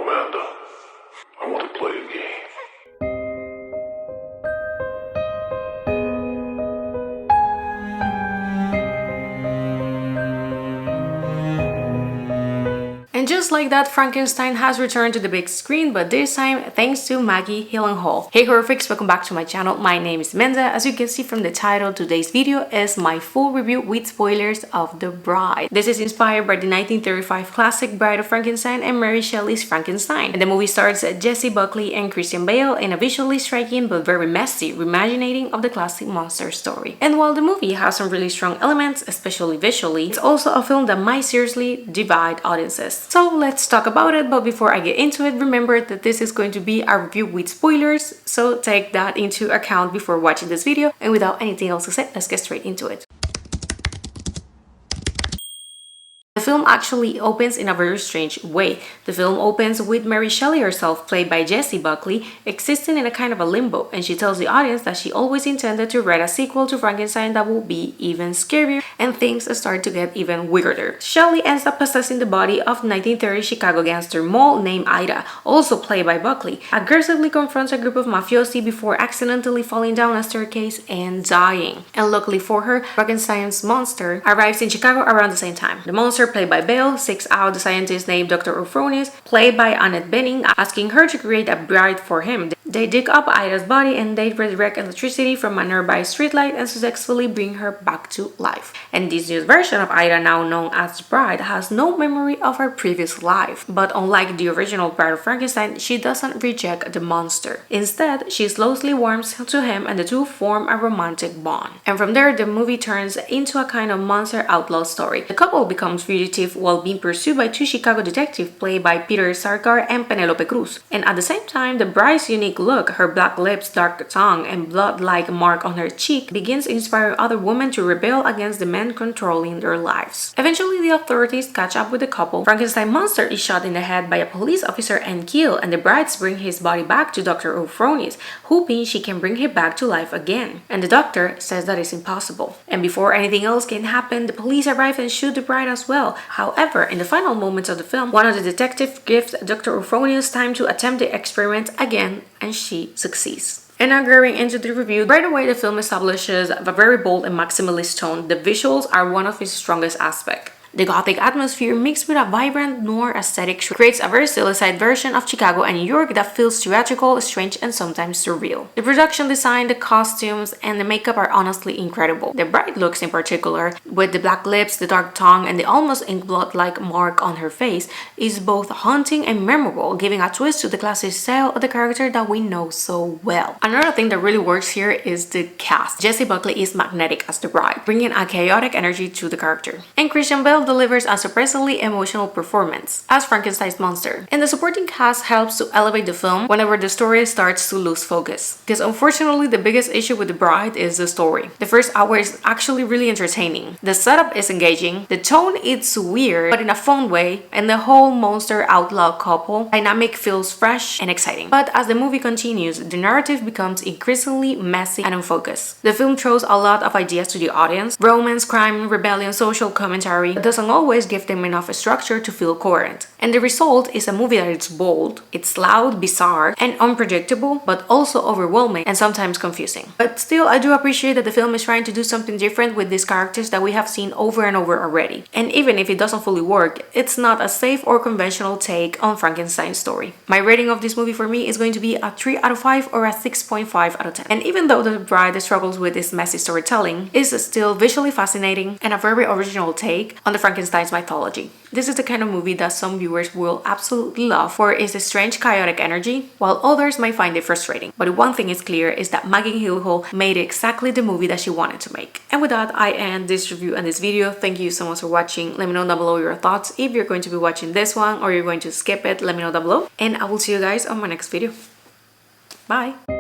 Amanda, I want to play a game. And just like that, Frankenstein has returned to the big screen, but this time thanks to Maggie Gyllenhaal. Hey horror freaks, welcome back to my channel. My name is Amanda. As you can see from the title, today's video is my full review with spoilers of The Bride. This is inspired by the 1935 classic Bride of Frankenstein and Mary Shelley's Frankenstein. And the movie stars Jessie Buckley and Christian Bale in a visually striking but very messy reimagining of the classic monster story. And while the movie has some really strong elements, especially visually, it's also a film that might seriously divide audiences. So let's talk about it, but before I get into it, remember that this is going to be a review with spoilers, so take that into account before watching this video. And without anything else to say, let's get straight into it. The film actually opens in a very strange way. The film opens with Mary Shelley herself, played by Jessie Buckley, existing in a kind of a limbo, and she tells the audience that she always intended to write a sequel to Frankenstein that will be even scarier, and things start to get even weirder. Shelley ends up possessing the body of 1930 Chicago gangster Mole named Ida, also played by Buckley, aggressively confronts a group of mafiosi before accidentally falling down a staircase and dying. And luckily for her, Frankenstein's monster arrives in Chicago around the same time. The monster, played by Bale, seeks out the scientist named Dr. Ophronius, played by Annette Bening, asking her to create a bride for him. They dig up Ida's body and they redirect electricity from a nearby streetlight and successfully bring her back to life. And this new version of Ida, now known as Bride, has no memory of her previous life. But unlike the original Bride of Frankenstein, she doesn't reject the monster. Instead, she slowly warms to him and the two form a romantic bond. And from there, the movie turns into a kind of monster outlaw story. The couple becomes fugitive while being pursued by two Chicago detectives played by Peter Sarkar and Penelope Cruz. And at the same time, the bride's unique look, her black lips, dark tongue, and blood-like mark on her cheek begins inspiring other women to rebel against the men controlling their lives. Eventually, the authorities catch up with the couple. Frankenstein monster is shot in the head by a police officer and killed, and the brides bring his body back to Dr. Ophronius, hoping she can bring him back to life again. And the doctor says that is impossible. And before anything else can happen, the police arrive and shoot the bride as well. However, in the final moments of the film, one of the detectives gives Dr. Ophronius time to attempt the experiment again, and she succeeds. And now going into the review, right away the film establishes a very bold and maximalist tone. The visuals are one of its strongest aspects. The gothic atmosphere mixed with a vibrant noir aesthetic creates a very stylized version of Chicago and New York that feels theatrical, strange, and sometimes surreal. The production design, the costumes, and the makeup are honestly incredible. The bride looks in particular, with the black lips, the dark tongue, and the almost ink blood-like mark on her face, is both haunting and memorable, giving a twist to the classic style of the character that we know so well. Another thing that really works here is the cast. Jessie Buckley is magnetic as the bride, bringing a chaotic energy to the character. And Christian Bale delivers a surprisingly emotional performance as Frankenstein's monster. And the supporting cast helps to elevate the film whenever the story starts to lose focus. Because unfortunately, the biggest issue with The Bride is the story. The first hour is actually really entertaining. The setup is engaging, the tone is weird but in a fun way, and the whole monster outlaw couple dynamic feels fresh and exciting. But as the movie continues, the narrative becomes increasingly messy and unfocused. The film throws a lot of ideas to the audience: romance, crime, rebellion, social commentary, doesn't always give them enough structure to feel coherent. And the result is a movie that is bold, it's loud, bizarre, and unpredictable, but also overwhelming and sometimes confusing. But still, I do appreciate that the film is trying to do something different with these characters that we have seen over and over already. And even if it doesn't fully work, it's not a safe or conventional take on Frankenstein's story. My rating of this movie for me is going to be a 3 out of 5 or a 6.5 out of 10. And even though The Bride struggles with this messy storytelling, it's still visually fascinating and a very original take on the Frankenstein's mythology. This is the kind of movie that some viewers will absolutely love for its strange, chaotic energy, while others might find it frustrating. But one thing is clear is that Maggie Gyllenhaal made exactly the movie that she wanted to make. And with that, I end this review and this video. Thank you so much for watching. Let me know down below your thoughts. If you're going to be watching this one or you're going to skip it, let me know down below. And I will see you guys on my next video. Bye!